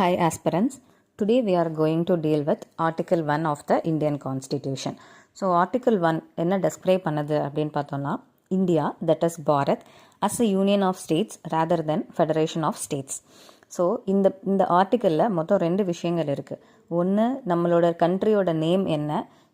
Hi aspirants, today we are going to deal with Article 1 of the Indian Constitution. So Article 1 என்ன describe பண்ணது அப்படின்னு பார்த்தோம்னா India, that is Bharat, as a union of states rather than federation of states. So இந்த ஆர்டிக்கலில் மொத்தம் 2 விஷயங்கள் இருக்குது. ஒன்று நம்மளோட கண்ட்ரியோட நேம் என்ன,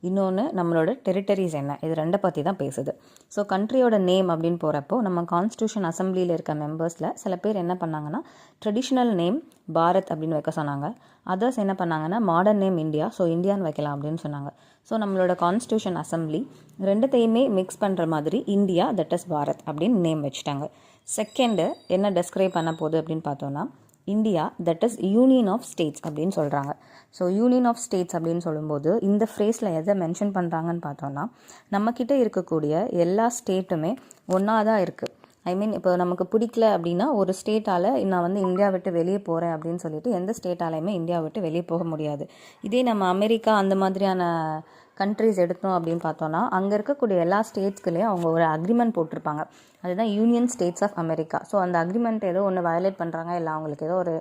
இன்னொன்று நம்மளோட டெரிட்டரிஸ் என்ன, இது 2 பற்றி தான் பேசுது. ஸோ கண்ட்ரியோட நேம் அப்படின்னு போகிறப்போ நம்ம கான்ஸ்டியூஷன் அசம்பிளியில் இருக்க மெம்பர்ஸில் சில பேர் என்ன பண்ணாங்கன்னா ட்ரெடிஷ்னல் நேம் பாரத் அப்படின்னு வைக்க சொன்னாங்க. அதர்ஸ் என்ன பண்ணாங்கன்னா மாடர்ன் நேம் இந்தியா, ஸோ இந்தியான்னு வைக்கலாம் அப்படின்னு சொன்னாங்க. ஸோ நம்மளோட கான்ஸ்டியூஷன் அசம்பிளி 2த்தையுமே மிக்ஸ் பண்ணுற மாதிரி இந்தியா, தட் இஸ் பாரத் அப்படின்னு நேம் வச்சுட்டாங்க. செகண்டு என்ன டெஸ்கிரைப் பண்ண போகுது அப்படின்னு பார்த்தோன்னா India, that is union of states அப்படின்னு சொல்கிறாங்க. ஸோ யூனியன் ஆஃப் ஸ்டேட்ஸ் அப்படின்னு சொல்லும்போது இந்த ஃப்ரேஸில் எதை மென்ஷன் பண்ணுறாங்கன்னு பார்த்தோன்னா நம்மக்கிட்ட இருக்கக்கூடிய எல்லா ஸ்டேட்டுமே ஒன்றா தான் இருக்குது. ஐ மீன் இப்போ நமக்கு பிடிக்கல அப்படின்னா ஒரு ஸ்டேட்டால் நான் வந்து இந்தியா விட்டு வெளியே போகிறேன் அப்படின்னு சொல்லிட்டு எந்த ஸ்டேட்டாலையுமே இந்தியா விட்டு வெளியே போக முடியாது. இதே நம்ம அமெரிக்கா அந்த மாதிரியான கண்ட்ரிஸ் எடுத்தோம் அப்படின்னு பார்த்தோன்னா அங்கே இருக்கக்கூடிய எல்லா ஸ்டேட்ஸ்குள்ளேயும் அவங்க ஒரு அக்ரிமெண்ட் போட்டிருப்பாங்க. அதுதான் union states of America. So அந்த அக்ரிமெண்ட் ஏதோ ஒன்று வயலேட் பண்ணுறாங்க, இல்லை அவங்களுக்கு ஏதோ ஒரு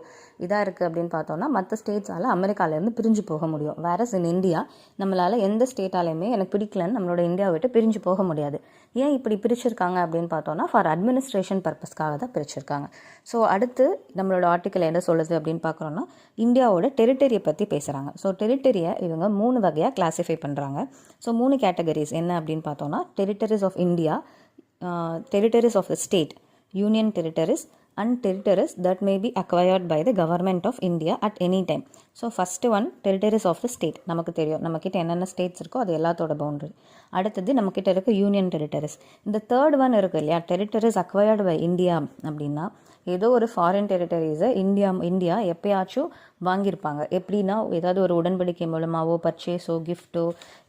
இதாக இருக்குது அப்படின்னு பார்த்தோன்னா மற்ற ஸ்டேட்ஸால் அமெரிக்காவிலேருந்து பிரிஞ்சு போக முடியும். வேறஸ் இன் இந்தியா நம்மளால் எந்த ஸ்டேட்டாலையுமே எனக்கு பிடிக்கலன்னு நம்மளோட இந்தியாவை விட்டு பிரிஞ்சு போக முடியாது. ஏன் இப்படி பிரிச்சிருக்காங்க அப்படின்னு பார்த்தோன்னா ஃபார் அட்மினிஸ்ட்ரேஷன் பர்பஸ்க்காக தான் பிரிச்சிருக்காங்க. ஸோ அடுத்து நம்மளோட ஆர்டிக்கல் என்ன சொல்லுது அப்படின்னு பார்க்குறோன்னா இந்தியாவோட டெரிட்டரியை பற்றி பேசுகிறாங்க. ஸோ டெரிட்டரியை இவங்க 3 வகையாக கிளாஸிஃபை பண்ணுறாங்க. ஸோ 3 கேட்டகரிஸ் என்ன அப்படின்னு பார்த்தோன்னா territories of India, territories of the state, union territories and territories that may be acquired by the government of India at any time. So first one territories of the state, நமக்கு தெரியும் நம்மக்கிட்ட என்னென்ன states இருக்கோ அது எல்லாத்தோட boundary. அடுத்தது நம்மக்கிட்ட இருக்க யூனியன் டெரிட்டரிஸ். இந்த தேர்ட் ஒன் இருக்குது இல்லையா, டெரிட்டரிஸ் அக்வயர்டு பை இந்தியா அப்படின்னா ஏதோ ஒரு ஃபாரின் டெரிட்டரிஸை இந்தியா எப்பயாச்சும் வாங்கியிருப்பாங்க. எப்படின்னா ஏதாவது ஒரு உடன்படிக்கை மூலமாகவோ பர்ச்சேஸோ கிஃப்ட்டோ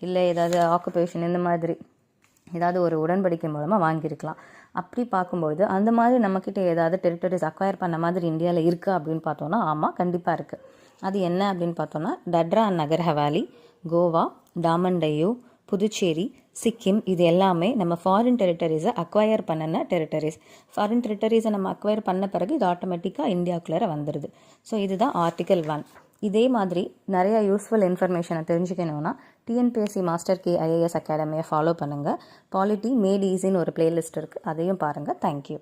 இல்லை ஏதாவது ஆக்குபேஷன் இந்த மாதிரி ஏதாவது ஒரு உடன்படிக்கை மூலமாக வாங்கியிருக்கலாம். அப்படி பார்க்கும்போது அந்த மாதிரி நம்மக்கிட்ட ஏதாவது டெரிட்டரிஸ் அக்வயர் பண்ண மாதிரி இந்தியாவில் இருக்குது அப்படின்னு பார்த்தோன்னா ஆமாம், கண்டிப்பாக இருக்குது. அது என்ன அப்படின்னு பார்த்தோன்னா டட்ரா அண்ட் நகர் ஹவாலி, கோவா, டாமன் டையூ, புதுச்சேரி, சிக்கிம், இது எல்லாமே நம்ம ஃபாரின் டெரிட்டரிஸை அக்வயர் பண்ணின டெரிட்டரிஸ். ஃபாரின் டெரிட்டரிஸை நம்ம அக்வயர் பண்ண பிறகு இது ஆட்டோமேட்டிக்காக இந்தியாவுக்குள்ளே வந்துடுது. ஸோ இதுதான் ஆர்டிக்கல் 1. இதே மாதிரி நிறையா யூஸ்ஃபுல் இன்ஃபர்மேஷனை தெரிஞ்சுக்கணுன்னா டிஎன்பிஎஸ்சி மாஸ்டர் கே ஐஏஎஸ் அகாடமியை ஃபாலோ பண்ணுங்கள். பாலிட்டி மேட் ஈஸின்னு ஒரு பிளேலிஸ்ட் இருக்குது, அதையும் பாருங்கள். தேங்க்யூ.